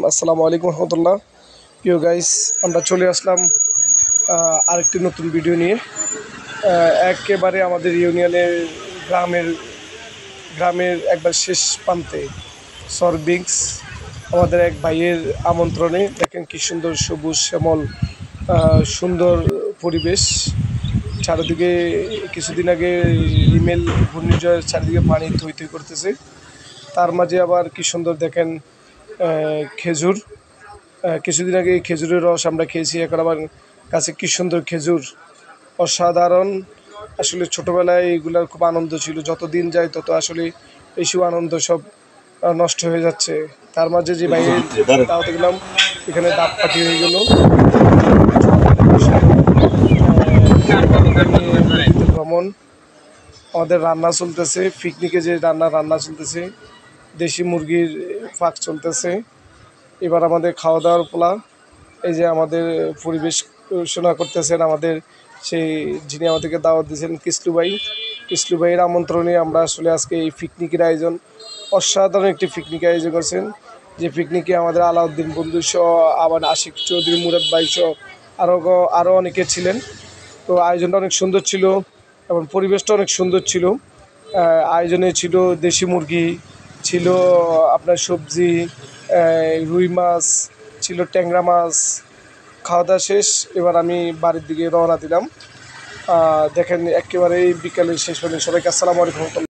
আসসালামু আলাইকুম রহমতুল্লাহ। প্রিয় গাইস, আমরা চলে আসলাম আরেকটি নতুন ভিডিও নিয়ে। একেবারে আমাদের ইউনিয়নের গ্রামের গ্রামের একবার শেষ প্রান্তে সরবিংস আমাদের এক ভাইয়ের আমন্ত্রণে দেখেন কি সুন্দর সবুজ শ্যামল সুন্দর পরিবেশ। চারিদিকে কিছুদিন আগে রিমেল ঘূর্ণিঝড়ের চারিদিকে পানি থই থই করতেছে। তার মাঝে আবার কি সুন্দর দেখেন খেজুর। কিছুদিন আগে খেজুরের রস আমরা খেয়েছি, এখন আবার কাছে কি সুন্দর খেজুর, অসাধারণ। আসলে ছোটোবেলায় এগুলার খুব আনন্দ ছিল, যত দিন যায় তত আসলে এইসব আনন্দ সব নষ্ট হয়ে যাচ্ছে। তার মাঝে যে বাইরে দাওয়াতে গেলাম, এখানে ডাব পাটি হয়ে গেল। ভ্রমণ, আমাদের রান্না চলতেছে, পিকনিকে যে রান্না চলতেছে, দেশি মুরগির ফাঁক চলতেছে। এবার আমাদের খাওয়া দাওয়ার পোলা। এই যে আমাদের পরিবেশনা করতেছেন আমাদের সেই যিনি আমাদেরকে দাওয়াত দিয়েছেন কিসলু ভাইয়ের আমন্ত্রণে আমরা আসলে আজকে এই পিকনিকের আয়োজন, অসাধারণ একটি পিকনিক আয়োজন করছেন। যে পিকনিকে আমাদের আলাউদ্দিন বন্ধু সহ, আবার আশিক চৌধুরী, মুরাদ ভাই সহ আরও অনেকে ছিলেন। তো আয়োজনটা অনেক সুন্দর ছিল এবং পরিবেশটা অনেক সুন্দর ছিল। আয়োজনে ছিল দেশি মুরগি, ছিল আপনার সবজি, রুই মাছ ছিল, ট্যাংরা মাছ। খাওয়া দাওয়া শেষ, এবার আমি বাড়ির দিকে রওনা দিলাম। দেখেন একেবারেই বিকালের শেষ পর্যন্ত সবাইকে আসসালামু আলাইকুম।